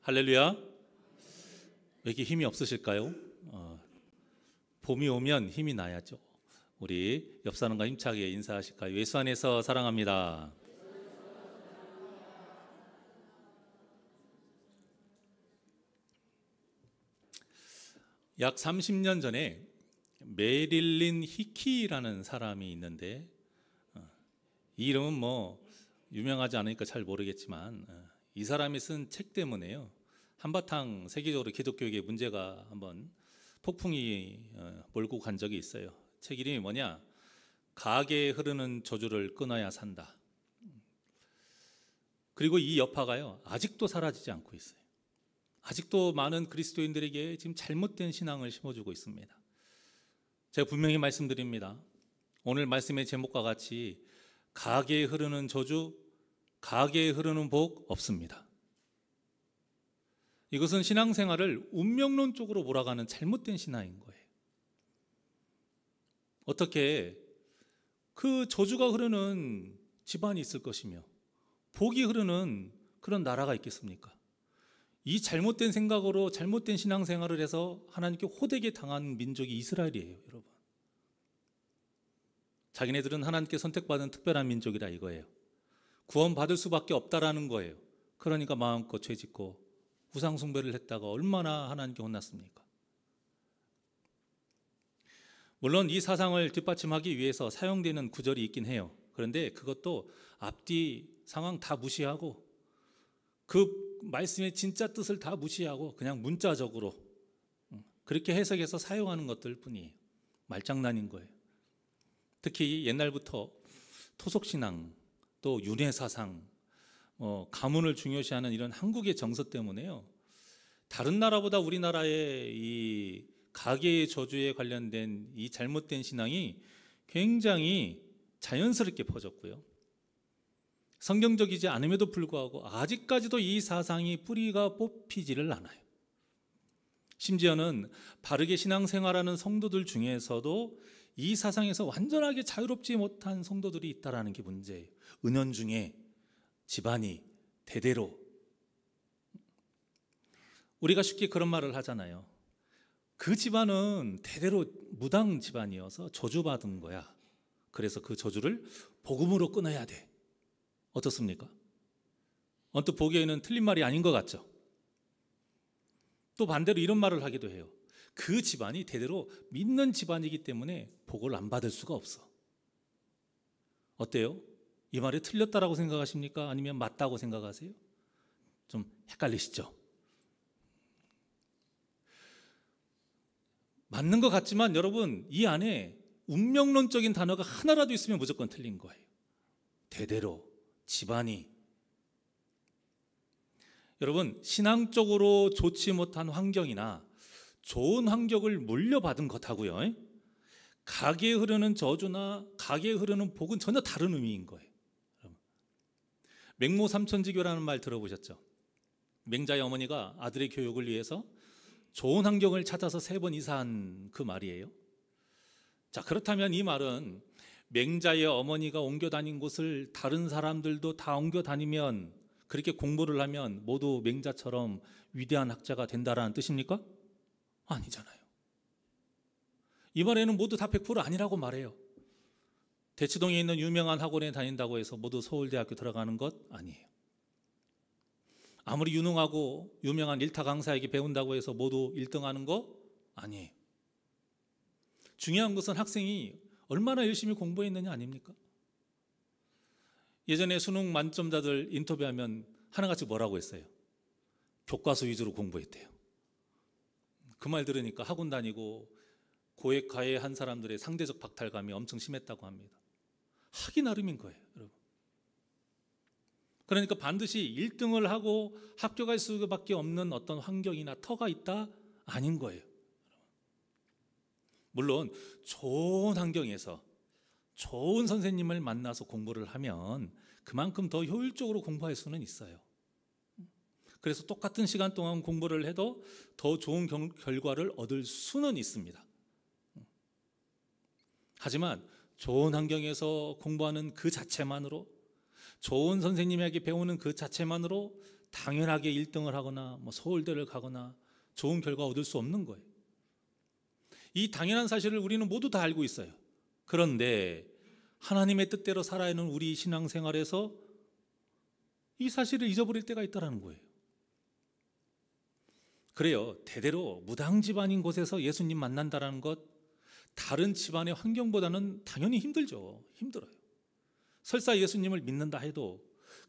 할렐루야. 왜 이렇게 힘이 없으실까요? 봄이 오면 힘이 나야죠. 우리 옆 사람과 힘차게 인사하실까요? 예수 안에서 사랑합니다. 약 30년 전에 메릴린 히키라는 사람이 있는데, 이 이름은 유명하지 않으니까 잘 모르겠지만, 이 사람이 쓴 책 때문에요, 한바탕 세계적으로 기독교에게 문제가 한번 폭풍이 몰고 간 적이 있어요. 책 이름이 뭐냐? 가게에 흐르는 저주를 끊어야 산다. 그리고 이 여파가요, 아직도 사라지지 않고 있어요. 아직도 많은 그리스도인들에게 지금 잘못된 신앙을 심어주고 있습니다. 제가 분명히 말씀드립니다. 오늘 말씀의 제목과 같이 가게에 흐르는 저주, 가게에 흐르는 복 없습니다. 이것은 신앙생활을 운명론 쪽으로 몰아가는 잘못된 신앙인 거예요. 어떻게 그 저주가 흐르는 집안이 있을 것이며 복이 흐르는 그런 나라가 있겠습니까? 이 잘못된 생각으로 잘못된 신앙생활을 해서 하나님께 호되게 당한 민족이 이스라엘이에요, 여러분. 자기네들은 하나님께 선택받은 특별한 민족이라 이거예요. 구원받을 수밖에 없다라는 거예요. 그러니까 마음껏 죄짓고 우상 숭배를 했다가 얼마나 하나님께 혼났습니까? 물론 이 사상을 뒷받침하기 위해서 사용되는 구절이 있긴 해요. 그런데 그것도 앞뒤 상황 다 무시하고 그 말씀의 진짜 뜻을 다 무시하고 그냥 문자적으로 그렇게 해석해서 사용하는 것들 뿐이에요. 말장난인 거예요. 특히 옛날부터 토속신앙, 또 윤회사상, 가문을 중요시하는 이런 한국의 정서 때문에요, 다른 나라보다 우리나라의 이 가계의 저주에 관련된 이 잘못된 신앙이 굉장히 자연스럽게 퍼졌고요, 성경적이지 않음에도 불구하고 아직까지도 이 사상이 뿌리가 뽑히지를 않아요. 심지어는 바르게 신앙생활하는 성도들 중에서도 이 사상에서 완전하게 자유롭지 못한 성도들이 있다는 게 문제예요. 은연중에 집안이 대대로, 우리가 쉽게 그런 말을 하잖아요. 그 집안은 대대로 무당 집안이어서 저주받은 거야. 그래서 그 저주를 복음으로 끊어야 돼. 어떻습니까? 언뜻 보기에는 틀린 말이 아닌 것 같죠? 또 반대로 이런 말을 하기도 해요. 그 집안이 대대로 믿는 집안이기 때문에 복을 안 받을 수가 없어. 어때요? 이 말이 틀렸다라고 생각하십니까? 아니면 맞다고 생각하세요? 좀 헷갈리시죠? 맞는 것 같지만 여러분, 이 안에 운명론적인 단어가 하나라도 있으면 무조건 틀린 거예요. 대대로, 집안이. 여러분, 신앙적으로 좋지 못한 환경이나 좋은 환경을 물려받은 것하고요, 가게에 흐르는 저주나 가게에 흐르는 복은 전혀 다른 의미인 거예요. 맹모 삼천지교라는 말 들어보셨죠? 맹자의 어머니가 아들의 교육을 위해서 좋은 환경을 찾아서 3번 이사한 그 말이에요. 자, 그렇다면 이 말은 맹자의 어머니가 옮겨 다닌 곳을 다른 사람들도 다 옮겨 다니면, 그렇게 공부를 하면 모두 맹자처럼 위대한 학자가 된다라는 뜻입니까? 아니잖아요. 이 말에는 모두 다 100% 아니라고 말해요. 대치동에 있는 유명한 학원에 다닌다고 해서 모두 서울대학교 들어가는 것 아니에요. 아무리 유능하고 유명한 일타 강사에게 배운다고 해서 모두 1등하는 거 아니에요. 중요한 것은 학생이 얼마나 열심히 공부했느냐 아닙니까? 예전에 수능 만점자들 인터뷰하면 하나같이 뭐라고 했어요? 교과서 위주로 공부했대요. 그 말 들으니까 학원 다니고 고액 가해한 사람들의 상대적 박탈감이 엄청 심했다고 합니다. 하기 나름인 거예요, 여러분. 그러니까 반드시 1등을 하고 학교 갈 수밖에 없는 어떤 환경이나 터가 있다? 아닌 거예요. 물론 좋은 환경에서 좋은 선생님을 만나서 공부를 하면 그만큼 더 효율적으로 공부할 수는 있어요. 그래서 똑같은 시간 동안 공부를 해도 더 좋은 결과를 얻을 수는 있습니다. 하지만 좋은 환경에서 공부하는 그 자체만으로, 좋은 선생님에게 배우는 그 자체만으로 당연하게 1등을 하거나 서울대를 가거나 좋은 결과 얻을 수 없는 거예요. 이 당연한 사실을 우리는 모두 다 알고 있어요. 그런데 하나님의 뜻대로 살아야 하는 우리 신앙생활에서 이 사실을 잊어버릴 때가 있다는 거예요. 그래요. 대대로 무당 집안인 곳에서 예수님 만난다는 것, 다른 집안의 환경보다는 당연히 힘들죠. 힘들어요. 설사 예수님을 믿는다 해도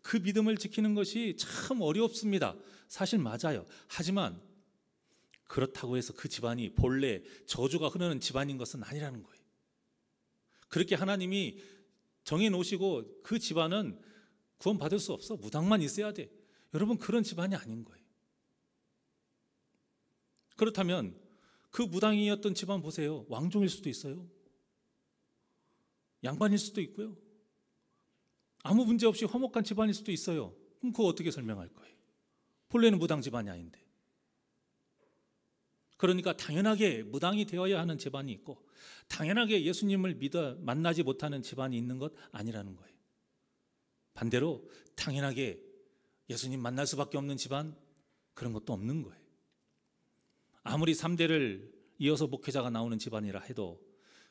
그 믿음을 지키는 것이 참 어렵습니다. 사실 맞아요. 하지만 그렇다고 해서 그 집안이 본래 저주가 흐르는 집안인 것은 아니라는 거예요. 그렇게 하나님이 정해놓으시고 그 집안은 구원받을 수 없어. 무당만 있어야 돼. 여러분, 그런 집안이 아닌 거예요. 그렇다면 그 무당이었던 집안 보세요. 왕종일 수도 있어요. 양반일 수도 있고요. 아무 문제 없이 화목한 집안일 수도 있어요. 그럼 그거 어떻게 설명할 거예요? 본래는 무당 집안이 아닌데. 그러니까 당연하게 무당이 되어야 하는 집안이 있고 당연하게 예수님을 믿어 만나지 못하는 집안이 있는 것 아니라는 거예요. 반대로 당연하게 예수님 만날 수밖에 없는 집안, 그런 것도 없는 거예요. 아무리 3대를 이어서 목회자가 나오는 집안이라 해도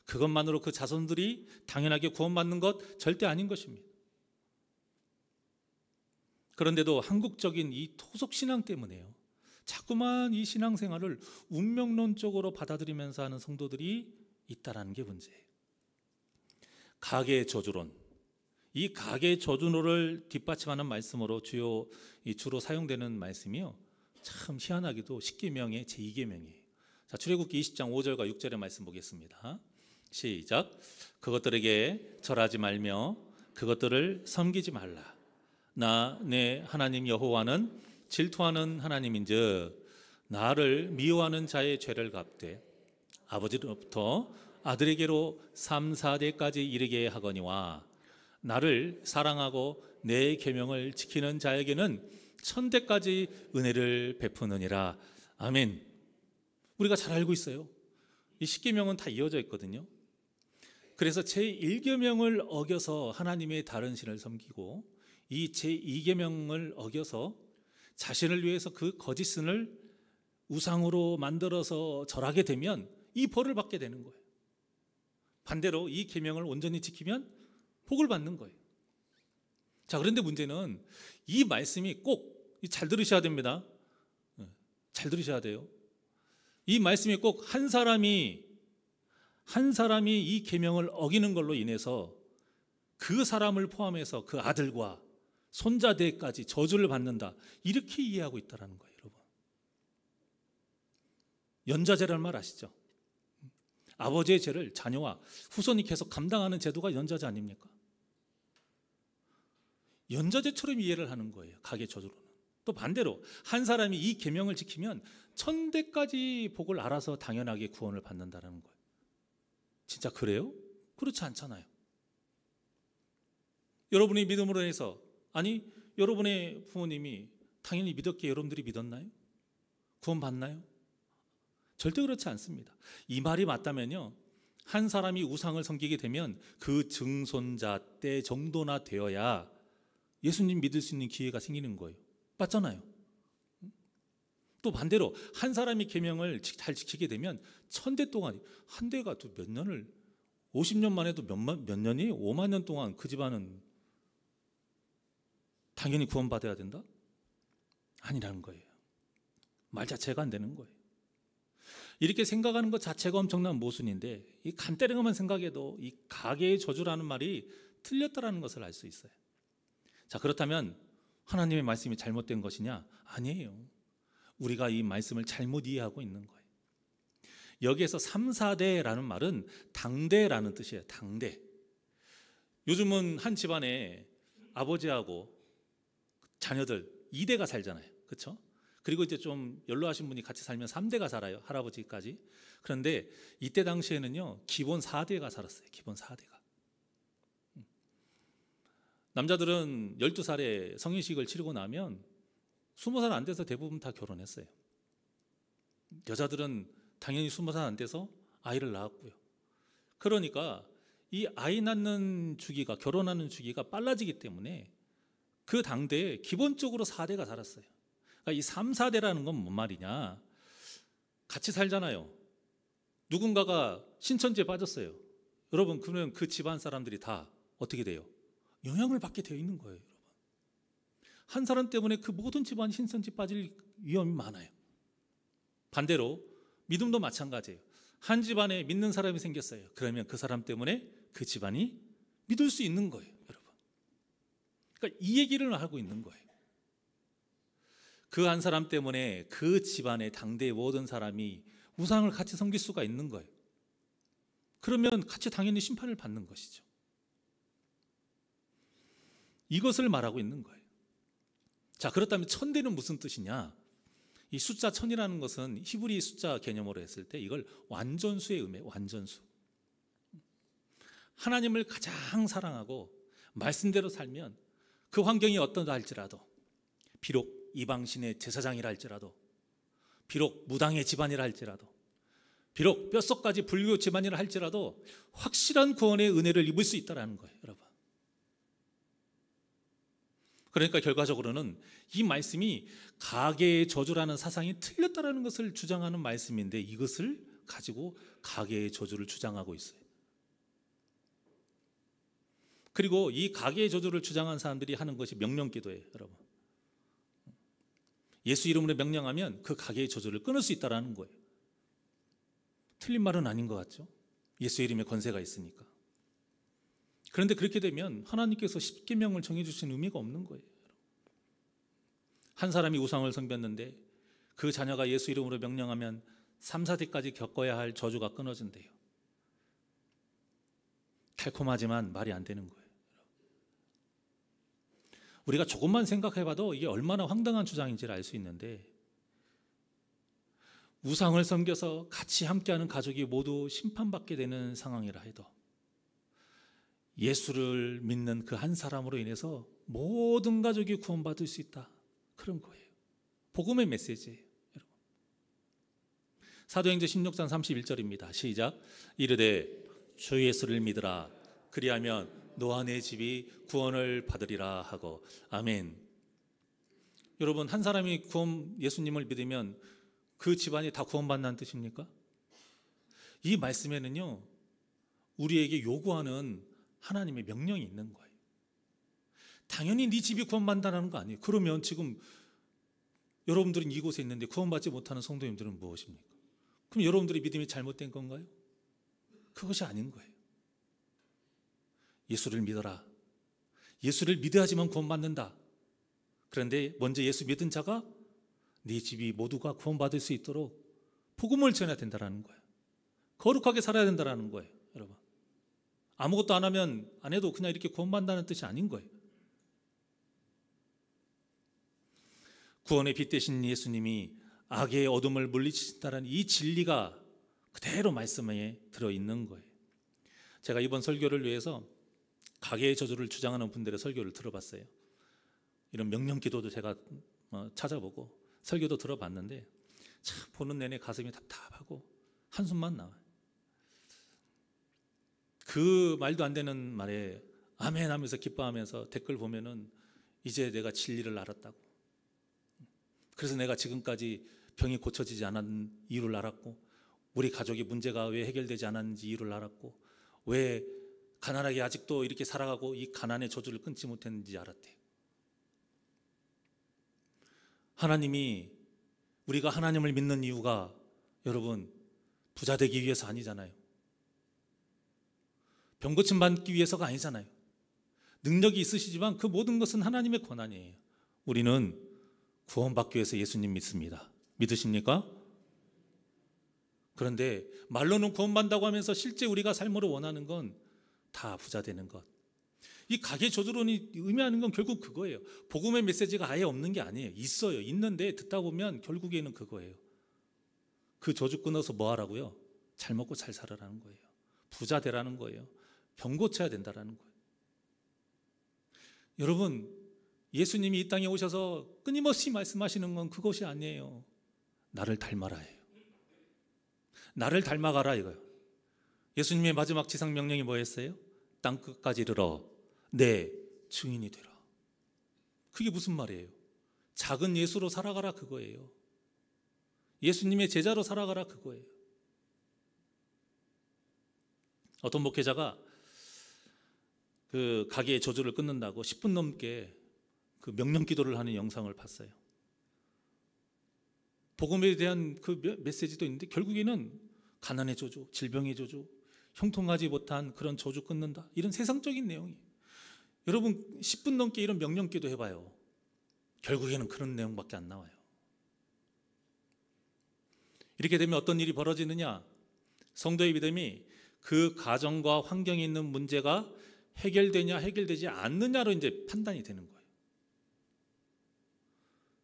그것만으로 그 자손들이 당연하게 구원받는 것 절대 아닌 것입니다. 그런데도 한국적인 이 토속신앙 때문에요, 자꾸만 이 신앙생활을 운명론적으로 받아들이면서 하는 성도들이 있다는 게 문제예요. 가계의 저주론, 이 가계의 저주론을 뒷받침하는 말씀으로 주로 사용되는 말씀이요, 참 희한하게도 십계명의 제2계명이에요. 자, 출애굽기 20장 5절과 6절의 말씀 보겠습니다. 시작. 그것들에게 절하지 말며 그것들을 섬기지 말라. 나 내 하나님 여호와는 질투하는 하나님인즉 나를 미워하는 자의 죄를 갚되 아버지로부터 아들에게로 3, 4대까지 이르게 하거니와 나를 사랑하고 내 계명을 지키는 자에게는 1000대까지 은혜를 베푸느니라. 아멘. 우리가 잘 알고 있어요. 이 십계명은 다 이어져 있거든요. 그래서 제1계명을 어겨서 하나님의 다른 신을 섬기고 이 제2계명을 어겨서 자신을 위해서 그 거짓신을 우상으로 만들어서 절하게 되면 이 벌을 받게 되는 거예요. 반대로 이 계명을 온전히 지키면 복을 받는 거예요. 자, 그런데 문제는 이 말씀이 꼭 잘 들으셔야 됩니다. 잘 들으셔야 돼요. 이 말씀이 꼭 한 사람이 이 계명을 어기는 걸로 인해서 그 사람을 포함해서 그 아들과 손자대까지 저주를 받는다, 이렇게 이해하고 있다는 거예요. 여러분, 연좌제라는 말 아시죠? 아버지의 죄를 자녀와 후손이 계속 감당하는 제도가 연좌제 아닙니까? 연좌제처럼 이해를 하는 거예요, 가계 저주로는. 또 반대로 한 사람이 이 계명을 지키면 1000대까지 복을 알아서 당연하게 구원을 받는다는 거예요. 진짜 그래요? 그렇지 않잖아요. 여러분이 믿음으로 해서, 아니 여러분의 부모님이 당연히 믿었기에 여러분들이 믿었나요? 구원 받나요? 절대 그렇지 않습니다. 이 말이 맞다면요, 한 사람이 우상을 섬기게 되면 그 증손자 때 정도나 되어야 예수님 믿을 수 있는 기회가 생기는 거예요. 맞잖아요. 또 반대로 한 사람이 계명을 잘 지키게 되면 1000대 동안, 한 대가 또 몇 년을, 50년만 해도 몇 년이 5만 년 동안 그 집안은 당연히 구원받아야 된다? 아니라는 거예요. 말 자체가 안 되는 거예요. 이렇게 생각하는 것 자체가 엄청난 모순인데, 이 간때랭이만 생각해도 이 가계의 저주라는 말이 틀렸다라는 것을 알 수 있어요. 자, 그렇다면 하나님의 말씀이 잘못된 것이냐? 아니에요. 우리가 이 말씀을 잘못 이해하고 있는 거예요. 여기에서 3, 4대라는 말은 당대라는 뜻이에요. 당대. 요즘은 한 집안에 아버지하고 자녀들 2대가 살잖아요. 그렇죠? 그리고 이제 좀 연로하신 분이 같이 살면 3대가 살아요. 할아버지까지. 그런데 이때 당시에는요, 기본 4대가 살았어요. 기본 4대가. 남자들은 12살에 성인식을 치르고 나면 20살 안 돼서 대부분 다 결혼했어요. 여자들은 당연히 20살 안 돼서 아이를 낳았고요. 그러니까 이 아이 낳는 주기가, 결혼하는 주기가 빨라지기 때문에 그 당대에 기본적으로 4대가 살았어요. 그러니까 이 3, 4대라는 건 뭔 말이냐? 같이 살잖아요. 누군가가 신천지에 빠졌어요. 여러분, 그러면 그 집안 사람들이 다 어떻게 돼요? 영향을 받게 되어 있는 거예요, 여러분. 한 사람 때문에 그 모든 집안이 신천지 빠질 위험이 많아요. 반대로 믿음도 마찬가지예요. 한 집안에 믿는 사람이 생겼어요. 그러면 그 사람 때문에 그 집안이 믿을 수 있는 거예요, 여러분. 그러니까 이 얘기를 하고 있는 거예요. 그 한 사람 때문에 그 집안의 당대의 모든 사람이 우상을 같이 섬길 수가 있는 거예요. 그러면 같이 당연히 심판을 받는 것이죠. 이것을 말하고 있는 거예요. 자, 그렇다면 천대는 무슨 뜻이냐? 이 숫자 천이라는 것은 히브리 숫자 개념으로 했을 때 이걸 완전수의 의미예요. 완전수. 하나님을 가장 사랑하고 말씀대로 살면 그 환경이 어떠다 할지라도, 비록 이방신의 제사장이라 할지라도, 비록 무당의 집안이라 할지라도, 비록 뼛속까지 불교 집안이라 할지라도 확실한 구원의 은혜를 입을 수 있다는 거예요, 여러분. 그러니까 결과적으로는 이 말씀이 가계의 저주라는 사상이 틀렸다는 것을 주장하는 말씀인데, 이것을 가지고 가계의 저주를 주장하고 있어요. 그리고 이 가계의 저주를 주장한 사람들이 하는 것이 명령기도예요, 여러분. 예수 이름으로 명령하면 그 가계의 저주를 끊을 수 있다는 거예요. 틀린 말은 아닌 것 같죠? 예수 이름에 권세가 있으니까. 그런데 그렇게 되면 하나님께서 십계명을 정해주신 의미가 없는 거예요. 한 사람이 우상을 섬겼는데 그 자녀가 예수 이름으로 명령하면 3, 4대까지 겪어야 할 저주가 끊어진대요. 달콤하지만 말이 안 되는 거예요. 우리가 조금만 생각해봐도 이게 얼마나 황당한 주장인지를 알 수 있는데, 우상을 섬겨서 같이 함께하는 가족이 모두 심판받게 되는 상황이라 해도 예수를 믿는 그 한 사람으로 인해서 모든 가족이 구원받을 수 있다, 그런 거예요. 복음의 메시지예요, 여러분. 사도행전 16장 31절입니다. 시작. 이르되 주 예수를 믿으라. 그리하면 너와 내 집이 구원을 받으리라 하고. 아멘. 여러분, 한 사람이 예수님을 믿으면 그 집안이 다 구원받는다는 뜻입니까? 이 말씀에는요, 우리에게 요구하는 하나님의 명령이 있는 거예요. 당연히 네 집이 구원받는다는 거 아니에요. 그러면 지금 여러분들은 이곳에 있는데 구원받지 못하는 성도님들은 무엇입니까? 그럼 여러분들의 믿음이 잘못된 건가요? 그것이 아닌 거예요. 예수를 믿어라. 예수를 믿어야지만 구원받는다. 그런데 먼저 예수 믿은 자가 네 집이 모두가 구원받을 수 있도록 복음을 전해야 된다는 거예요. 거룩하게 살아야 된다는 거예요, 여러분. 아무것도 안 해도 그냥 이렇게 구원받는다는 뜻이 아닌 거예요. 구원의 빛 되신 예수님이 악의 어둠을 물리치신다는 이 진리가 그대로 말씀에 들어있는 거예요. 제가 이번 설교를 위해서 가계의 저주를 주장하는 분들의 설교를 들어봤어요. 이런 명령기도도 제가 찾아보고 설교도 들어봤는데 참 보는 내내 가슴이 답답하고 한숨만 나와요. 그 말도 안 되는 말에 아멘 하면서 기뻐하면서 댓글 보면은 이제 내가 진리를 알았다고, 그래서 내가 지금까지 병이 고쳐지지 않은 이유를 알았고, 우리 가족의 문제가 왜 해결되지 않았는지 이유를 알았고, 왜 가난하게 아직도 이렇게 살아가고 이 가난의 저주를 끊지 못했는지 알았대요. 하나님이, 우리가 하나님을 믿는 이유가 여러분 부자 되기 위해서 아니잖아요. 병 고침 받기 위해서가 아니잖아요. 능력이 있으시지만 그 모든 것은 하나님의 권한이에요. 우리는 구원받기 위해서 예수님 믿습니다. 믿으십니까? 그런데 말로는 구원받는다고 하면서 실제 우리가 삶으로 원하는 건 다 부자 되는 것. 이 가계 저주론이 의미하는 건 결국 그거예요. 복음의 메시지가 아예 없는 게 아니에요. 있어요. 있는데 듣다 보면 결국에는 그거예요. 그 저주 끊어서 뭐 하라고요? 잘 먹고 잘 살아라는 거예요. 부자 되라는 거예요. 병 고쳐야 된다라는 거예요. 여러분, 예수님이 이 땅에 오셔서 끊임없이 말씀하시는 건 그것이 아니에요. 나를 닮아라예요. 나를 닮아가라 이거예요. 예수님의 마지막 지상 명령이 뭐였어요? 땅끝까지 이르러 내 증인이 되라. 그게 무슨 말이에요? 작은 예수로 살아가라 그거예요. 예수님의 제자로 살아가라 그거예요. 어떤 목회자가 그 가게의 저주를 끊는다고 10분 넘게 그 명령 기도를 하는 영상을 봤어요. 복음에 대한 그 메시지도 있는데 결국에는 가난의 저주, 질병의 저주, 형통하지 못한 그런 저주 끊는다, 이런 세상적인 내용이에요. 여러분 10분 넘게 이런 명령 기도 해봐요. 결국에는 그런 내용밖에 안 나와요. 이렇게 되면 어떤 일이 벌어지느냐? 성도의 믿음이 그 가정과 환경에 있는 문제가 해결되냐 해결되지 않느냐로 이제 판단이 되는 거예요.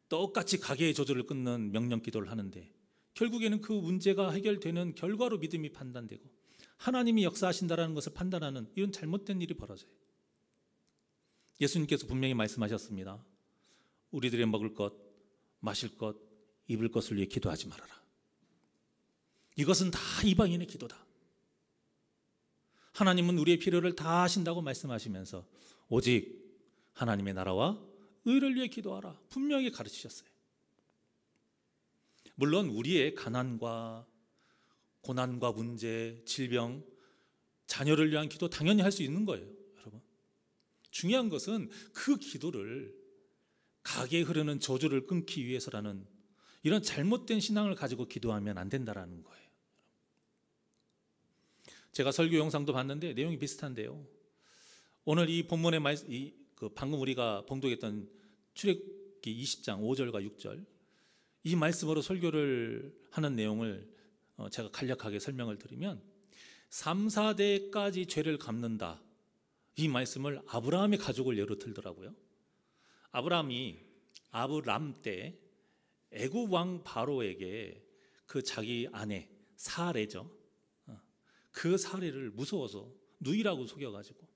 똑같이 가게의 저주를 끊는 명령 기도를 하는데 결국에는 그 문제가 해결되는 결과로 믿음이 판단되고 하나님이 역사하신다는 것을 판단하는 이런 잘못된 일이 벌어져요. 예수님께서 분명히 말씀하셨습니다. 우리들의 먹을 것, 마실 것, 입을 것을 위해 기도하지 말아라. 이것은 다 이방인의 기도다. 하나님은 우리의 필요를 다 하신다고 말씀하시면서 오직 하나님의 나라와 의를 위해 기도하라 분명히 가르치셨어요. 물론 우리의 가난과 고난과 문제, 질병, 자녀를 위한 기도 당연히 할 수 있는 거예요. 여러분, 중요한 것은 그 기도를 가게에 흐르는 저주를 끊기 위해서라는 이런 잘못된 신앙을 가지고 기도하면 안 된다는 거예요. 제가 설교 영상도 봤는데 내용이 비슷한데요. 오늘 이 본문의 방금 우리가 봉독했던 출애굽기 20장 5절과 6절 이 말씀으로 설교를 하는 내용을 제가 간략하게 설명을 드리면 3, 4대까지 죄를 갚는다, 이 말씀을 아브라함의 가족을 예로 들더라고요. 아브라함이 아브람 때 애굽 왕 바로에게 그 자기 아내 사레죠, 그 사레를 무서워서 누이라고 속여가지고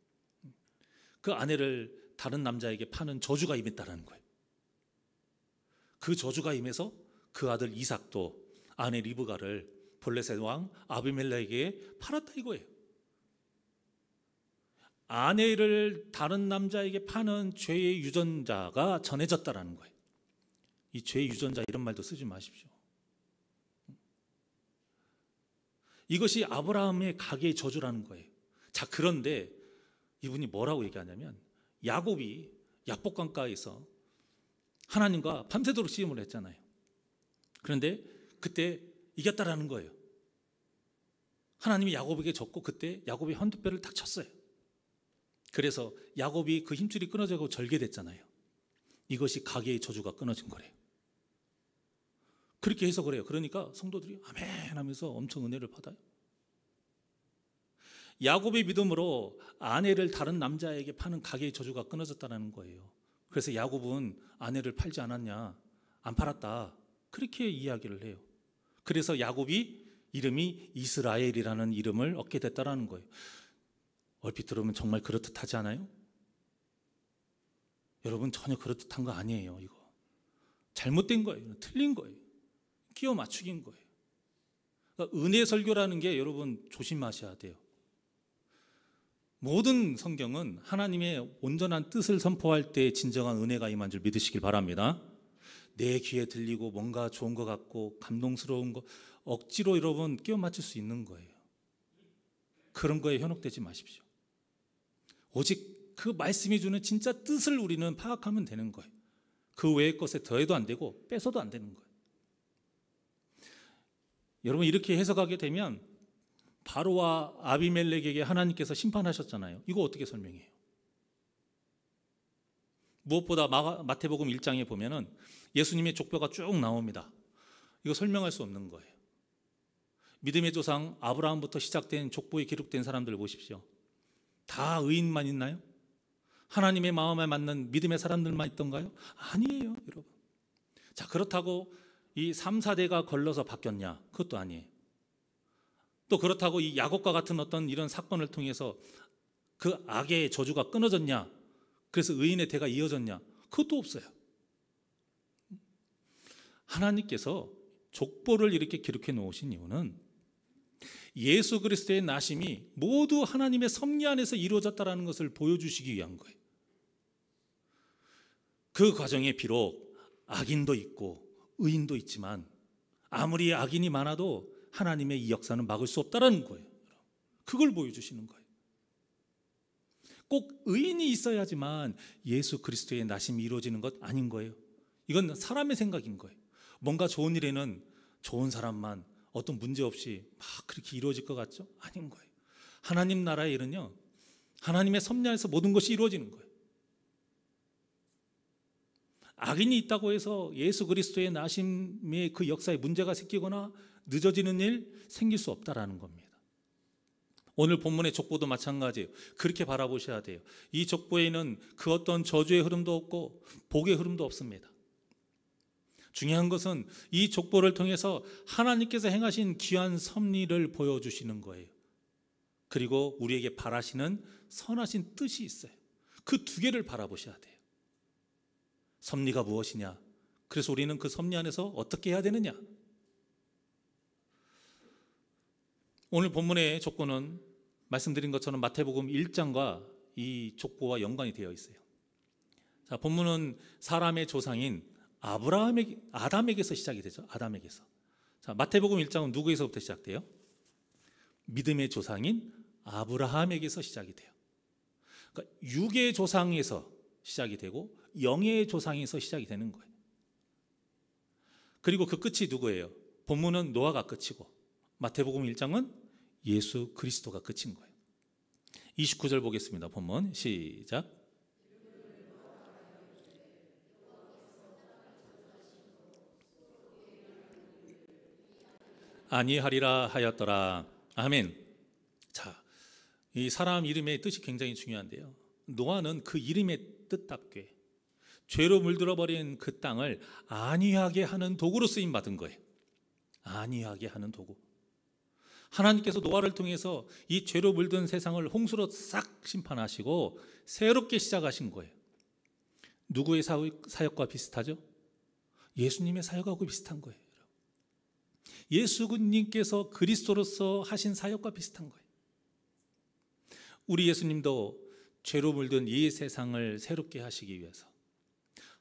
그 아내를 다른 남자에게 파는 저주가 임했다는 거예요. 그 저주가 임해서 그 아들 이삭도 아내 리브가를 블레셋 왕 아비멜렉에게 팔았다 이거예요. 아내를 다른 남자에게 파는 죄의 유전자가 전해졌다는 거예요. 이 죄의 유전자 이런 말도 쓰지 마십시오. 이것이 아브라함의 가게의 저주라는 거예요. 자, 그런데 이분이 뭐라고 얘기하냐면 야곱이 약복강가에서 하나님과 밤새도록 씨름을 했잖아요. 그런데 그때 이겼다라는 거예요. 하나님이 야곱에게 졌고 그때 야곱이 헌두뼈를 딱 쳤어요. 그래서 야곱이 그 힘줄이 끊어져서 절개됐잖아요. 이것이 가게의 저주가 끊어진 거래요. 그렇게 해석을 해요. 그러니까 성도들이 아멘 하면서 엄청 은혜를 받아요. 야곱의 믿음으로 아내를 다른 남자에게 파는 가게의 저주가 끊어졌다는 거예요. 그래서 야곱은 아내를 팔지 않았냐, 안 팔았다, 그렇게 이야기를 해요. 그래서 야곱이 이름이 이스라엘이라는 이름을 얻게 됐다는 거예요. 얼핏 들으면 정말 그렇듯하지 않아요? 여러분, 전혀 그렇듯한 거 아니에요. 이거 잘못된 거예요. 틀린 거예요. 끼워 맞추긴 거예요. 그러니까 은혜 설교라는 게 여러분 조심하셔야 돼요. 모든 성경은 하나님의 온전한 뜻을 선포할 때 진정한 은혜가 임한 줄 믿으시길 바랍니다. 내 귀에 들리고 뭔가 좋은 것 같고 감동스러운 거 억지로 여러분 끼워 맞출 수 있는 거예요. 그런 거에 현혹되지 마십시오. 오직 그 말씀이 주는 진짜 뜻을 우리는 파악하면 되는 거예요. 그 외의 것에 더해도 안 되고 뺏어도 안 되는 거예요. 여러분, 이렇게 해석하게 되면 바로와 아비멜렉에게 하나님께서 심판하셨잖아요. 이거 어떻게 설명해요? 무엇보다 마태복음 1장에 보면은 예수님의 족보가 쭉 나옵니다. 이거 설명할 수 없는 거예요. 믿음의 조상 아브라함부터 시작된 족보에 기록된 사람들 보십시오. 다 의인만 있나요? 하나님의 마음에 맞는 믿음의 사람들만 있던가요? 아니에요, 여러분. 자, 그렇다고 이 3, 4대가 걸러서 바뀌었냐? 그것도 아니에요. 또 그렇다고 이 야곱과 같은 어떤 이런 사건을 통해서 그 악의 저주가 끊어졌냐? 그래서 의인의 대가 이어졌냐? 그것도 없어요. 하나님께서 족보를 이렇게 기록해 놓으신 이유는 예수 그리스도의 나심이 모두 하나님의 섭리 안에서 이루어졌다는 것을 보여주시기 위한 거예요. 그 과정에 비록 악인도 있고 의인도 있지만 아무리 악인이 많아도 하나님의 이 역사는 막을 수 없다라는 거예요. 그걸 보여주시는 거예요. 꼭 의인이 있어야지만 예수 그리스도의 나심이 이루어지는 것 아닌 거예요. 이건 사람의 생각인 거예요. 뭔가 좋은 일에는 좋은 사람만 어떤 문제 없이 막 그렇게 이루어질 것 같죠? 아닌 거예요. 하나님 나라의 일은요, 하나님의 섭리하에서 모든 것이 이루어지는 거예요. 악인이 있다고 해서 예수 그리스도의 나심의 그 역사에 문제가 생기거나 늦어지는 일 생길 수 없다라는 겁니다. 오늘 본문의 족보도 마찬가지예요. 그렇게 바라보셔야 돼요. 이 족보에는 그 어떤 저주의 흐름도 없고 복의 흐름도 없습니다. 중요한 것은 이 족보를 통해서 하나님께서 행하신 귀한 섭리를 보여주시는 거예요. 그리고 우리에게 바라시는 선하신 뜻이 있어요. 그 두 개를 바라보셔야 돼요. 섭리가 무엇이냐? 그래서 우리는 그 섭리 안에서 어떻게 해야 되느냐? 오늘 본문의 족보는 말씀드린 것처럼 마태복음 1장과 이 족보와 연관이 되어 있어요. 자, 본문은 사람의 조상인 아담에게서 시작이 되죠. 아담에게서. 자, 마태복음 1장은 누구에서부터 시작돼요? 믿음의 조상인 아브라함에게서 시작이 돼요. 그러니까 육의 조상에서 시작이 되고 영의 조상에서 시작이 되는 거예요. 그리고 그 끝이 누구예요? 본문은 노아가 끝이고 마태복음 1장은 예수 그리스도가 끝인 거예요. 29절 보겠습니다. 본문 시작. 아니하리라 하였더라. 아멘. 자, 이 사람 이름의 뜻이 굉장히 중요한데요. 노아는 그 이름의 뜻답게 죄로 물들어 버린 그 땅을 안위하게 하는 도구로 쓰임 받은 거예요. 안위하게 하는 도구. 하나님께서 노아를 통해서 이 죄로 물든 세상을 홍수로 싹 심판하시고 새롭게 시작하신 거예요. 누구의 사역과 비슷하죠? 예수님의 사역하고 비슷한 거예요. 예수님께서 그리스도로서 하신 사역과 비슷한 거예요. 우리 예수님도 죄로 물든 이 세상을 새롭게 하시기 위해서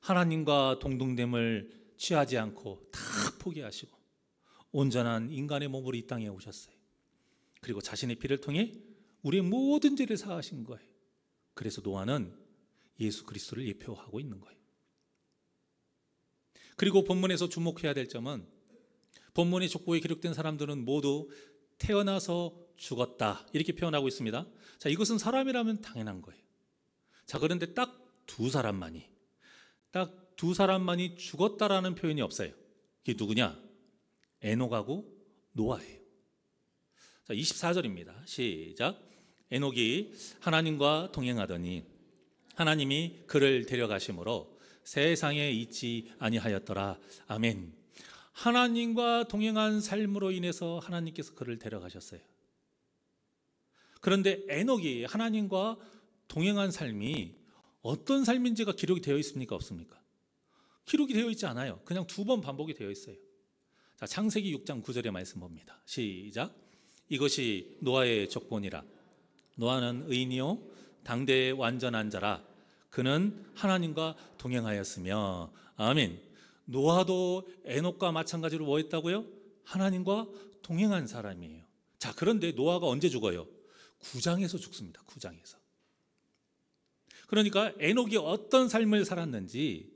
하나님과 동등됨을 취하지 않고 다 포기하시고 온전한 인간의 몸으로 이 땅에 오셨어요. 그리고 자신의 피를 통해 우리의 모든 죄를 사하신 거예요. 그래서 노아는 예수 그리스도를 예표하고 있는 거예요. 그리고 본문에서 주목해야 될 점은 본문의 족보에 기록된 사람들은 모두 태어나서 죽었다 이렇게 표현하고 있습니다. 자, 이것은 사람이라면 당연한 거예요. 자, 그런데 딱 두 사람만이 죽었다라는 표현이 없어요. 그게 누구냐? 에녹하고 노아예요. 자, 24절입니다. 시작. 에녹이 하나님과 동행하더니 하나님이 그를 데려가심으로 세상에 있지 아니하였더라. 아멘. 하나님과 동행한 삶으로 인해서 하나님께서 그를 데려가셨어요. 그런데 에녹이 하나님과 동행한 삶이 어떤 삶인지가 기록이 되어 있습니까? 없습니까? 기록이 되어 있지 않아요. 그냥 두 번 반복이 되어 있어요. 자, 창세기 6장 9절의 말씀 봅니다. 시작. 이것이 노아의 족보니라. 노아는 의인이요 당대의 완전한 자라. 그는 하나님과 동행하였으며. 아멘. 노아도 에녹과 마찬가지로 뭐 했다고요? 하나님과 동행한 사람이에요. 자, 그런데 노아가 언제 죽어요? 9장에서 죽습니다. 9장에서. 그러니까 에녹이 어떤 삶을 살았는지,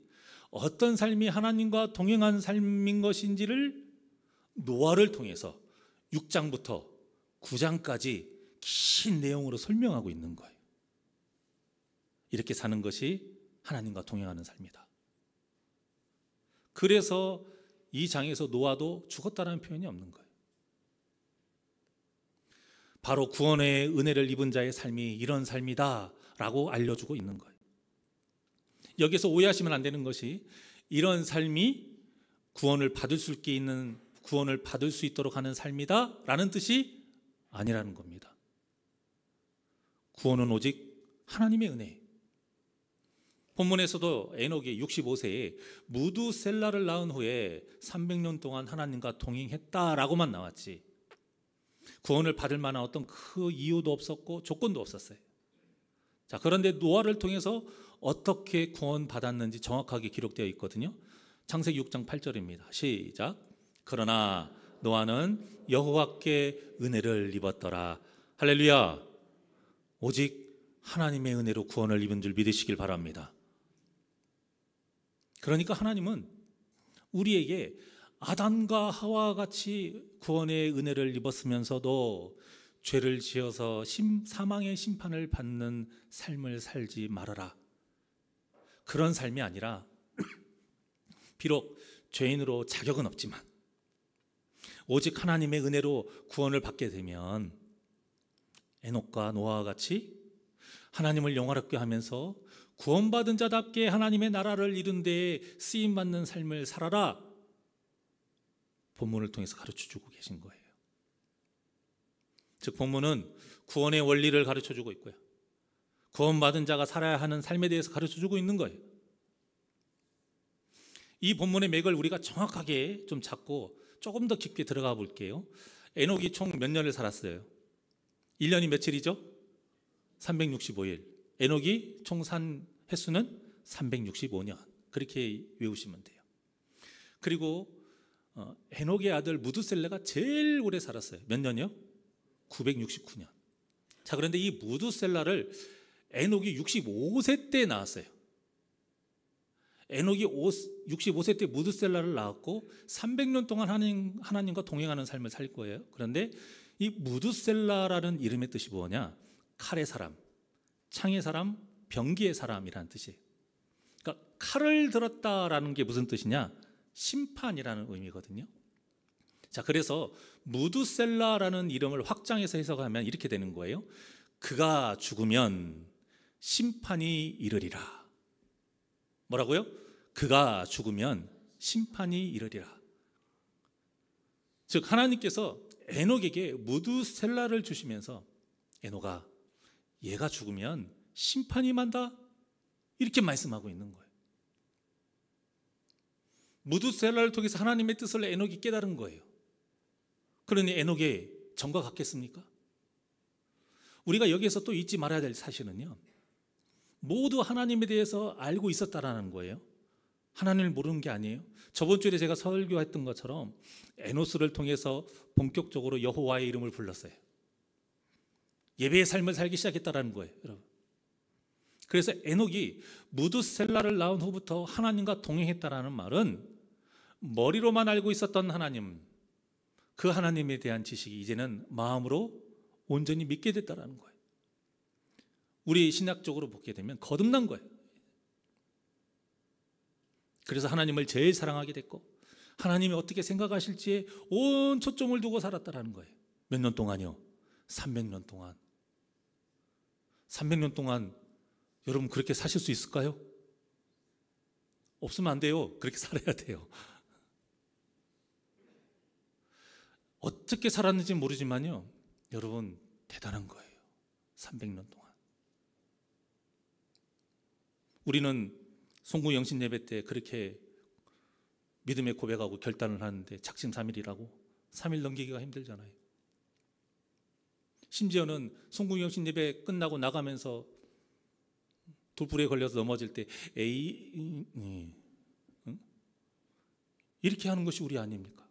어떤 삶이 하나님과 동행한 삶인 것인지를 노아를 통해서 6장부터 9장까지 긴 내용으로 설명하고 있는 거예요. 이렇게 사는 것이 하나님과 동행하는 삶이다. 그래서 이 장에서 노아도 죽었다는 표현이 없는 거예요. 바로 구원의 은혜를 입은 자의 삶이 이런 삶이다라고 알려주고 있는 거예요. 여기서 오해하시면 안 되는 것이 이런 삶이 구원을 받을 수 있도록 하는 삶이다라는 뜻이 아니라는 겁니다. 구원은 오직 하나님의 은혜. 본문에서도 에녹이 65세에 무두셀라를 낳은 후에 300년 동안 하나님과 동행했다라고만 나왔지 구원을 받을 만한 어떤 그 이유도 없었고 조건도 없었어요. 자, 그런데 노아를 통해서 어떻게 구원받았는지 정확하게 기록되어 있거든요. 창세기 6장 8절입니다. 시작. 그러나 노아는 여호와께 은혜를 입었더라. 할렐루야. 오직 하나님의 은혜로 구원을 입은 줄 믿으시길 바랍니다. 그러니까 하나님은 우리에게 아담과 하와와 같이 구원의 은혜를 입었으면서도 죄를 지어서 사망의 심판을 받는 삶을 살지 말아라. 그런 삶이 아니라 비록 죄인으로 자격은 없지만 오직 하나님의 은혜로 구원을 받게 되면 에녹과 노아와 같이 하나님을 영화롭게 하면서 구원받은 자답게 하나님의 나라를 이룬 데에 쓰임받는 삶을 살아라. 본문을 통해서 가르쳐주고 계신 거예요. 즉 본문은 구원의 원리를 가르쳐주고 있고요, 구원받은 자가 살아야 하는 삶에 대해서 가르쳐주고 있는 거예요. 이 본문의 맥을 우리가 정확하게 좀 잡고 조금 더 깊게 들어가 볼게요. 에녹이 총 몇 년을 살았어요? 1년이 며칠이죠? 365일. 에녹이 총 산 횟수는 365년. 그렇게 외우시면 돼요. 그리고 에녹의 아들 무두셀레가 제일 오래 살았어요. 몇 년이요? 969년. 자, 그런데 이 무두셀라를 에녹이 65세 때 낳았어요. 에녹이 65세 때 무두셀라를 낳았고 300년 동안 하나님과 동행하는 삶을 살 거예요. 그런데 이 무두셀라라는 이름의 뜻이 뭐냐? 칼의 사람, 창의 사람, 병기의 사람이라는 뜻이에요. 그러니까 칼을 들었다라는 게 무슨 뜻이냐? 심판이라는 의미거든요. 자, 그래서 무두셀라라는 이름을 확장해서 해석하면 이렇게 되는 거예요. 그가 죽으면 심판이 이르리라. 뭐라고요? 그가 죽으면 심판이 이르리라. 즉 하나님께서 에녹에게 무두셀라를 주시면서 에녹아, 얘가 죽으면 심판이 임한다, 이렇게 말씀하고 있는 거예요. 무두셀라를 통해서 하나님의 뜻을 에녹이 깨달은 거예요. 그러니 에녹의 전과 같겠습니까? 우리가 여기에서 또 잊지 말아야 될 사실은요, 모두 하나님에 대해서 알고 있었다라는 거예요. 하나님을 모르는 게 아니에요. 저번 주에 제가 설교했던 것처럼 에노스를 통해서 본격적으로 여호와의 이름을 불렀어요. 예배의 삶을 살기 시작했다라는 거예요, 여러분. 그래서 에녹이 무두셀라를 낳은 후부터 하나님과 동행했다라는 말은 머리로만 알고 있었던 하나님, 그 하나님에 대한 지식이 이제는 마음으로 온전히 믿게 됐다라는 거예요. 우리 신학적으로 보게 되면 거듭난 거예요. 그래서 하나님을 제일 사랑하게 됐고 하나님이 어떻게 생각하실지에 온 초점을 두고 살았다라는 거예요. 몇 년 동안요? 300년 동안. 300년 동안 여러분 그렇게 사실 수 있을까요? 없으면 안 돼요. 그렇게 살아야 돼요. 어떻게 살았는지 모르지만요, 여러분 대단한 거예요. 300년 동안. 우리는 송구영신 예배 때 그렇게 믿음의 고백하고 결단을 하는데 작심삼일이라고 3일 넘기기가 힘들잖아요. 심지어는 송구영신 예배 끝나고 나가면서 돌불에 걸려서 넘어질 때 이렇게 하는 것이 우리 아닙니까?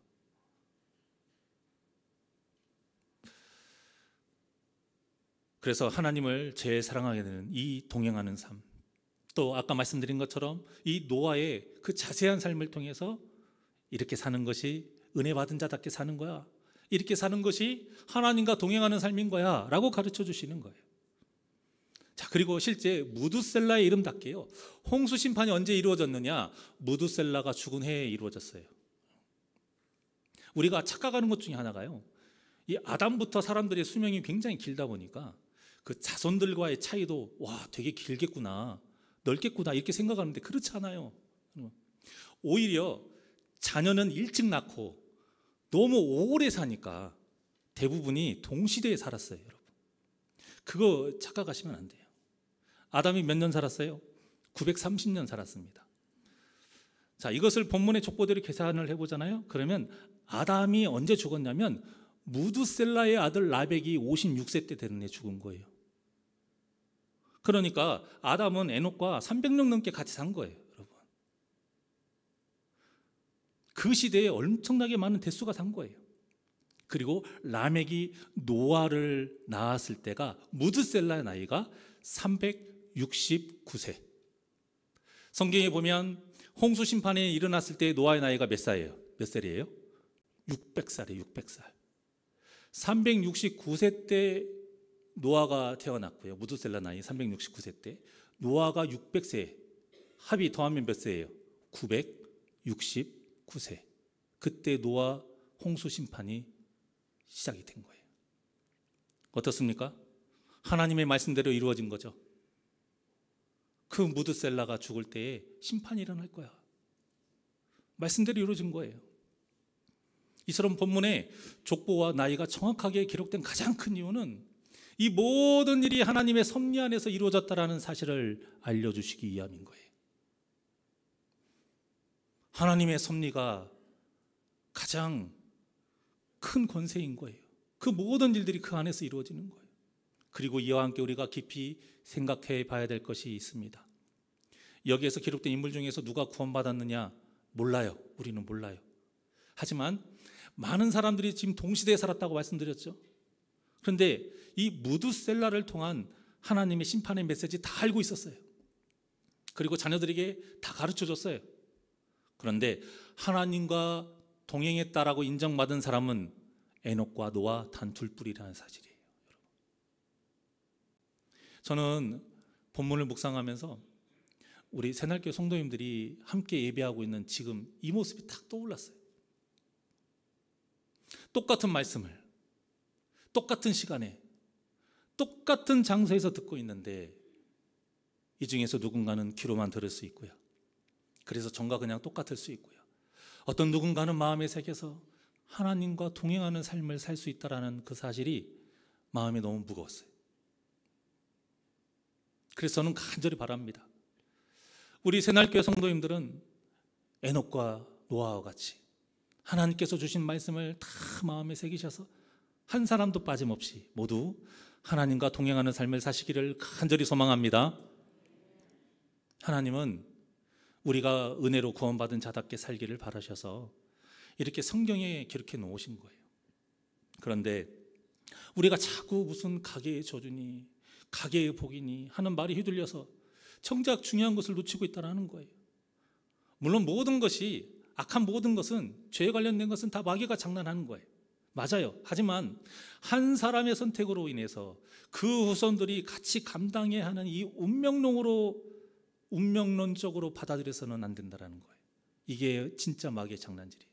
그래서 하나님을 제일 사랑하게 되는 이 동행하는 삶, 또 아까 말씀드린 것처럼 이 노아의 그 자세한 삶을 통해서 이렇게 사는 것이 은혜 받은 자답게 사는 거야, 이렇게 사는 것이 하나님과 동행하는 삶인 거야 라고 가르쳐 주시는 거예요. 자, 그리고 실제 무두셀라의 이름답게요, 홍수 심판이 언제 이루어졌느냐? 무두셀라가 죽은 해에 이루어졌어요. 우리가 착각하는 것 중에 하나가요, 이 아담부터 사람들의 수명이 굉장히 길다 보니까 그 자손들과의 차이도 와 되게 길겠구나, 넓겠구나 이렇게 생각하는데 그렇지 않아요. 오히려 자녀는 일찍 낳고 너무 오래 사니까 대부분이 동시대에 살았어요, 여러분. 그거 착각하시면 안 돼요. 아담이 몇 년 살았어요? 930년 살았습니다. 자, 이것을 본문의 족보대로 계산을 해보잖아요. 그러면 아담이 언제 죽었냐면 무두셀라의 아들 라벡이 56세 때 되는 해 죽은 거예요. 그러니까 아담은 에녹과 300년 넘게 같이 산 거예요, 여러분. 그 시대에 엄청나게 많은 대수가 산 거예요. 그리고 라멕이 노아를 낳았을 때가 무드셀라의 나이가 369세. 성경에 보면 홍수 심판이 일어났을 때 노아의 나이가 몇 살이에요? 몇 살이에요? 600살이에요. 600살. 369세 때 노아가 태어났고요. 무드셀라 나이 369세 때 노아가 600세, 합이 더하면 몇 세예요? 969세. 그때 노아 홍수 심판이 시작이 된 거예요. 어떻습니까? 하나님의 말씀대로 이루어진 거죠. 그 무드셀라가 죽을 때에 심판이 일어날 거야. 말씀대로 이루어진 거예요. 이처럼 본문에 족보와 나이가 정확하게 기록된 가장 큰 이유는 이 모든 일이 하나님의 섭리 안에서 이루어졌다는 사실을 알려주시기 위함인 거예요. 하나님의 섭리가 가장 큰 권세인 거예요. 그 모든 일들이 그 안에서 이루어지는 거예요. 그리고 이와 함께 우리가 깊이 생각해 봐야 될 것이 있습니다. 여기에서 기록된 인물 중에서 누가 구원받았느냐? 몰라요. 우리는 몰라요. 하지만 많은 사람들이 지금 동시대에 살았다고 말씀드렸죠. 그런데 이 무드셀라를 통한 하나님의 심판의 메시지 다 알고 있었어요. 그리고 자녀들에게 다 가르쳐줬어요. 그런데 하나님과 동행했다라고 인정받은 사람은 에녹과 노아 단 둘뿐이라는 사실이에요. 저는 본문을 묵상하면서 우리 새날교회 성도님들이 함께 예배하고 있는 지금 이 모습이 딱 떠올랐어요. 똑같은 말씀을 똑같은 시간에 똑같은 장소에서 듣고 있는데 이 중에서 누군가는 귀로만 들을 수 있고요. 그래서 전과 그냥 똑같을 수 있고요. 어떤 누군가는 마음에 새겨서 하나님과 동행하는 삶을 살 수 있다는 그 사실이 마음에 너무 무거웠어요. 그래서 저는 간절히 바랍니다. 우리 새날교회 성도님들은 에녹과 노아와 같이 하나님께서 주신 말씀을 다 마음에 새기셔서 한 사람도 빠짐없이 모두 하나님과 동행하는 삶을 사시기를 간절히 소망합니다. 하나님은 우리가 은혜로 구원받은 자답게 살기를 바라셔서 이렇게 성경에 기록해 놓으신 거예요. 그런데 우리가 자꾸 무슨 가계의 저주니 가계의 복이니 하는 말이 휘둘려서 정작 중요한 것을 놓치고 있다는 거예요. 물론 모든 것이 악한 모든 것은 죄에 관련된 것은 다 마귀가 장난하는 거예요. 맞아요. 하지만 한 사람의 선택으로 인해서 그 후손들이 같이 감당해야 하는 이 운명론적으로 받아들여서는 안 된다는 거예요. 이게 진짜 마귀의 장난질이에요.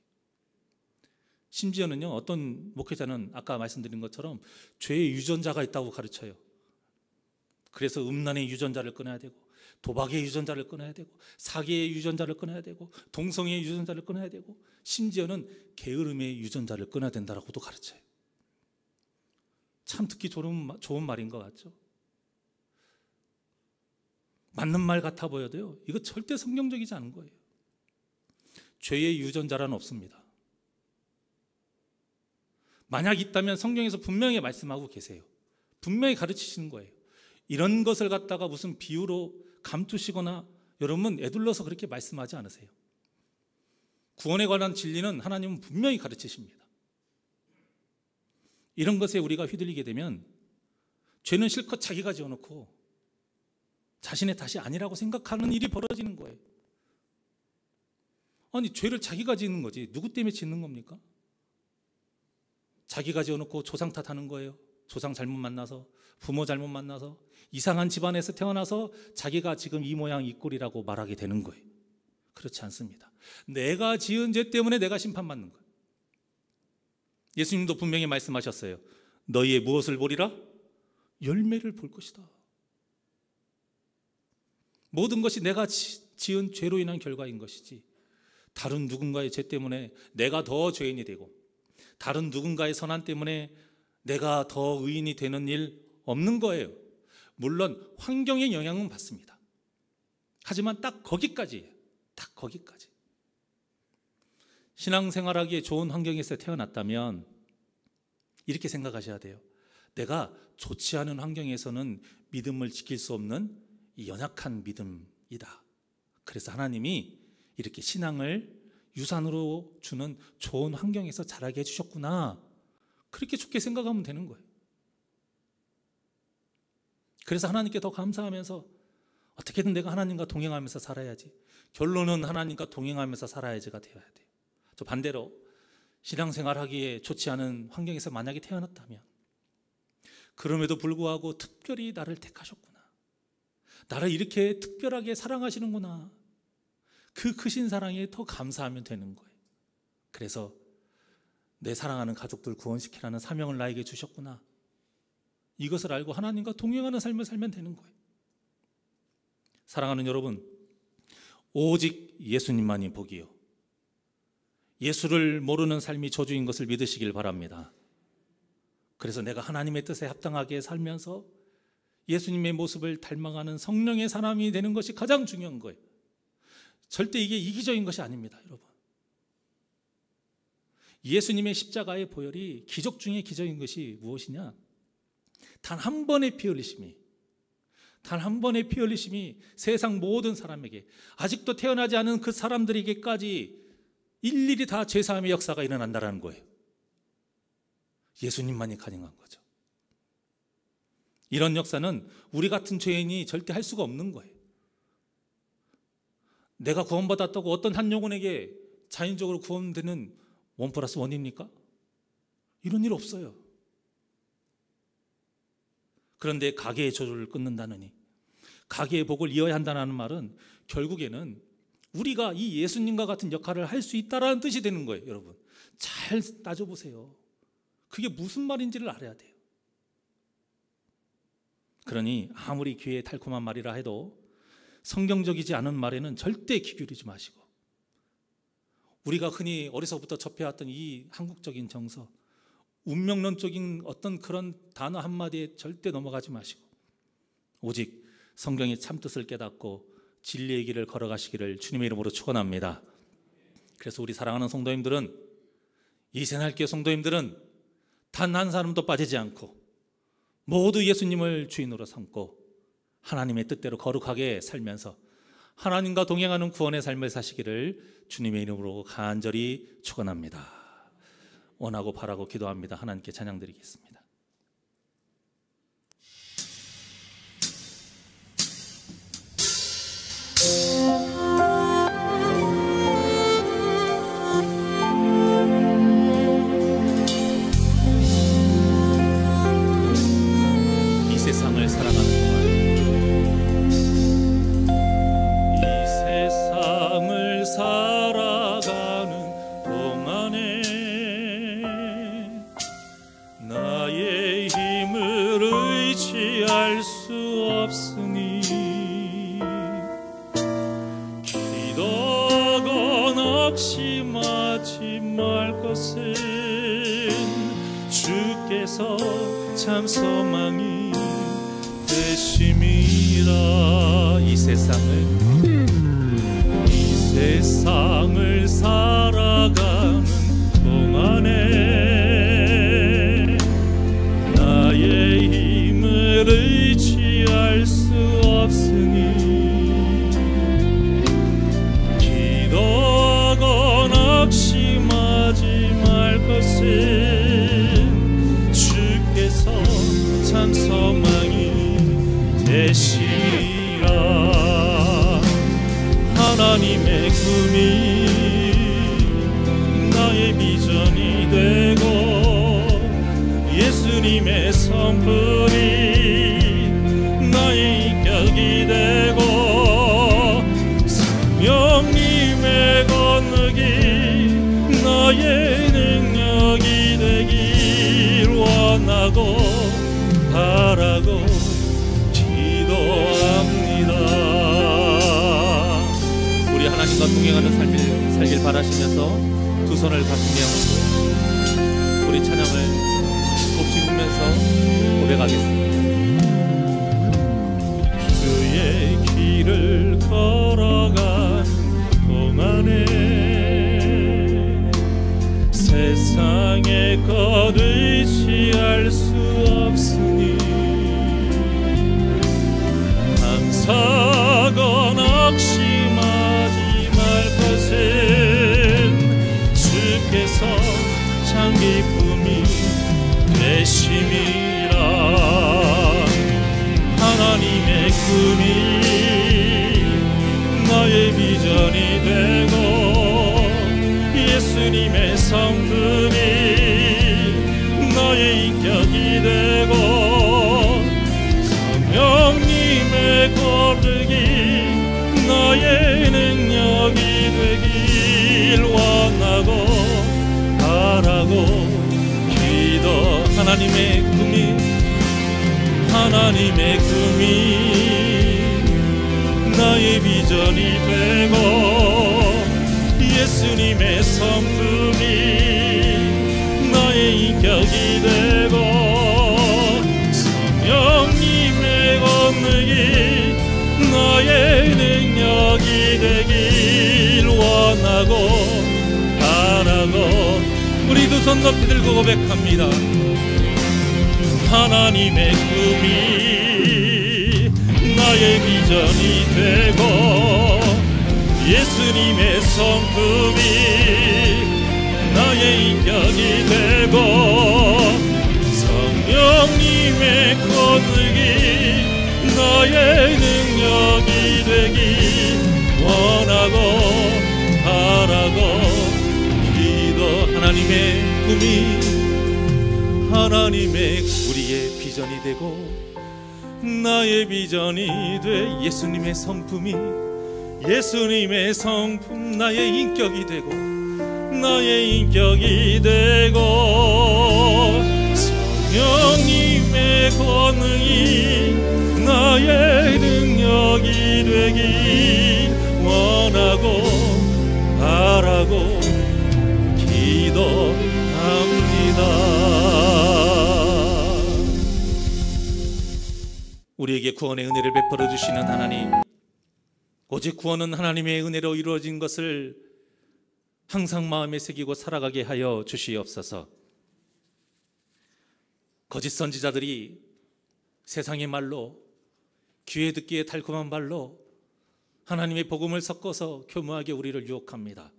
심지어는요, 어떤 목회자는 아까 말씀드린 것처럼 죄의 유전자가 있다고 가르쳐요. 그래서 음란의 유전자를 끊어야 되고 도박의 유전자를 끊어야 되고 사기의 유전자를 끊어야 되고 동성애의 유전자를 끊어야 되고 심지어는 게으름의 유전자를 끊어야 된다라고도 가르쳐요. 참 듣기 좋은 말인 것 같죠? 맞는 말 같아 보여도요, 이거 절대 성경적이지 않은 거예요. 죄의 유전자란 없습니다. 만약 있다면 성경에서 분명히 말씀하고 계세요. 분명히 가르치시는 거예요. 이런 것을 갖다가 무슨 비유로 감투시거나 여러분 애둘러서 그렇게 말씀하지 않으세요. 구원에 관한 진리는 하나님은 분명히 가르치십니다. 이런 것에 우리가 휘둘리게 되면 죄는 실컷 자기가 지어놓고 자신의 탓이 아니라고 생각하는 일이 벌어지는 거예요. 아니, 죄를 자기가 짓는 거지 누구 때문에 짓는 겁니까? 자기가 지어놓고 조상 탓하는 거예요. 조상 잘못 만나서, 부모 잘못 만나서, 이상한 집안에서 태어나서 자기가 지금 이 모양 이 꼴이라고 말하게 되는 거예요. 그렇지 않습니다. 내가 지은 죄 때문에 내가 심판받는 거예요. 예수님도 분명히 말씀하셨어요. 너희의 무엇을 보리라? 열매를 볼 것이다. 모든 것이 내가 지은 죄로 인한 결과인 것이지 다른 누군가의 죄 때문에 내가 더 죄인이 되고 다른 누군가의 선한 때문에 내가 더 의인이 되는 일 없는 거예요. 물론 환경의 영향은 받습니다. 하지만 딱 거기까지예요. 딱 거기까지. 신앙생활하기에 좋은 환경에서 태어났다면 이렇게 생각하셔야 돼요. 내가 좋지 않은 환경에서는 믿음을 지킬 수 없는 이 연약한 믿음이다. 그래서 하나님이 이렇게 신앙을 유산으로 주는 좋은 환경에서 자라게 해주셨구나. 그렇게 좋게 생각하면 되는 거예요. 그래서 하나님께 더 감사하면서 어떻게든 내가 하나님과 동행하면서 살아야지. 결론은 하나님과 동행하면서 살아야지가 되어야 돼요. 저 반대로 신앙생활하기에 좋지 않은 환경에서 만약에 태어났다면 그럼에도 불구하고 특별히 나를 택하셨구나. 나를 이렇게 특별하게 사랑하시는구나. 그 크신 사랑에 더 감사하면 되는 거예요. 그래서 내 사랑하는 가족들 구원시키라는 사명을 나에게 주셨구나. 이것을 알고 하나님과 동행하는 삶을 살면 되는 거예요. 사랑하는 여러분, 오직 예수님만이 복이요, 예수를 모르는 삶이 저주인 것을 믿으시길 바랍니다. 그래서 내가 하나님의 뜻에 합당하게 살면서 예수님의 모습을 닮아가는 성령의 사람이 되는 것이 가장 중요한 거예요. 절대 이게 이기적인 것이 아닙니다, 여러분. 예수님의 십자가의 보혈이 기적 중에 기적인 것이 무엇이냐? 단 한 번의 피 흘리심이, 단 한 번의 피 흘리심이 세상 모든 사람에게, 아직도 태어나지 않은 그 사람들에게까지 일일이 다 죄사함의 역사가 일어난다는 거예요. 예수님만이 가능한 거죠. 이런 역사는 우리 같은 죄인이 절대 할 수가 없는 거예요. 내가 구원받았다고 어떤 한 영혼에게 자연적으로 구원되는 1+1입니까? 이런 일 없어요. 그런데 가계의 저주를 끊는다느니, 가계의 복을 이어야 한다는 말은 결국에는 우리가 이 예수님과 같은 역할을 할 수 있다는 뜻이 되는 거예요. 여러분, 잘 따져보세요. 그게 무슨 말인지를 알아야 돼요. 그러니 아무리 귀에 달콤한 말이라 해도 성경적이지 않은 말에는 절대 귀 기울이지 마시고, 우리가 흔히 어려서부터 접해왔던 이 한국적인 정서, 운명론적인 어떤 그런 단어 한마디에 절대 넘어가지 마시고 오직 성경의 참뜻을 깨닫고 진리의 길을 걸어가시기를 주님의 이름으로 축원합니다. 그래서 우리 사랑하는 성도님들은, 이세날교회 성도님들은 단 한 사람도 빠지지 않고 모두 예수님을 주인으로 삼고 하나님의 뜻대로 거룩하게 살면서 하나님과 동행하는 구원의 삶을 사시기를 주님의 이름으로 간절히 축원합니다. 원하고 바라고 기도합니다. 하나님께 찬양 드리겠습니다. 이 세상을 살아가는 동안, 이 세상을 살아가는 동안에 나의 힘을 의지할 수 없으니 기도하거나 낙심하지 말 것은 주께서 참 소망이 되심이라. 이 세상을 살아가는 동안에 나의 힘을 의지할 수 없으니 기도하거나 낙심하지 말 것은 주께서 참 소망이 되시리라. 하나님의 꿈이 나의 비전이 되고 예수님의 성품이 나의 인격이 되고 성령님의 권능이 나의 능력이 되길 원하고 바라고 기도합니다. 우리 하나님과 동행하는 삶을 살길 바라시면서 두 손을 가슴에 얹고 우리 찬양을 곱씹 으면서 고백하겠습니다. 주의 길을 걸어가는 동안에 세상 향해 것 의지할 수 없으니 감사거나 낙심하지 말 것은 주께서 참 기쁨이 되심이라. 하나님의 꿈이 나의 비전이 되고 예수님의 성품이 나의 인격이 되고 성령님의 거룩이 나의 능력이 되길 원하고 바라고 기도. 하나님의 꿈이 나의 비전이 되고 예수님의 성품이 나의 인격이 되고 성령님의 권능이 나의 능력이 되길 원하고 바라고. 우리 두 손 높이 들고 고백합니다. 하나님의 꿈이 나의 비전이 되고 예수님의 성품이 나의 인격이 되고 성령님의 권능이 나의 능력이 되기 원하고 바라고 기도. 하나님의 우리의 비전이 되고 나의 비전이 돼 예수님의 성품이 나의 인격이 되고 나의 인격이 되고 성령님의 권능이 나의 능력이 되기 원하고 바라고 기도합니다. 우리에게 구원의 은혜를 베풀어 주시는 하나님, 오직 구원은 하나님의 은혜로 이루어진 것을 항상 마음에 새기고 살아가게 하여 주시옵소서. 거짓 선지자들이 세상의 말로, 귀에 듣기에 달콤한 말로 하나님의 복음을 섞어서 교묘하게 우리를 유혹합니다.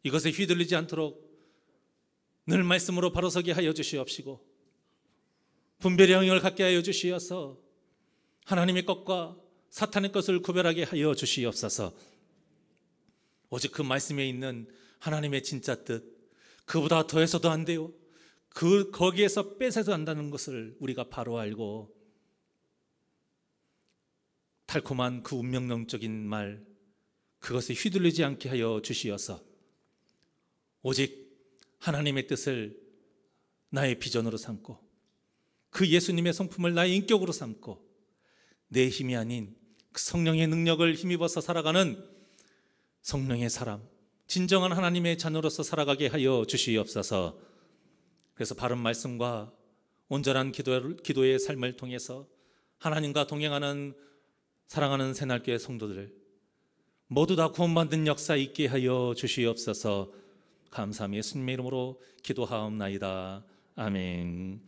이것에 휘둘리지 않도록 늘 말씀으로 바로 서게 하여 주시옵시고 분별의 영역을 갖게 하여 주시어서 하나님의 것과 사탄의 것을 구별하게 하여 주시옵소서. 오직 그 말씀에 있는 하나님의 진짜 뜻, 그보다 더해서도 안 돼요. 거기에서 뺏어도 안다는 것을 우리가 바로 알고 달콤한 그 운명론적인 말, 그것에 휘둘리지 않게 하여 주시어서 오직 하나님의 뜻을 나의 비전으로 삼고 그 예수님의 성품을 나의 인격으로 삼고 내 힘이 아닌 그 성령의 능력을 힘입어서 살아가는 성령의 사람, 진정한 하나님의 자녀로서 살아가게 하여 주시옵소서. 그래서 바른 말씀과 온전한 기도의 삶을 통해서 하나님과 동행하는 사랑하는 새날교회 성도들 모두 다 구원받는 역사 있게 하여 주시옵소서. 감사함이 예수님의 이름으로 기도하옵나이다. 아멘.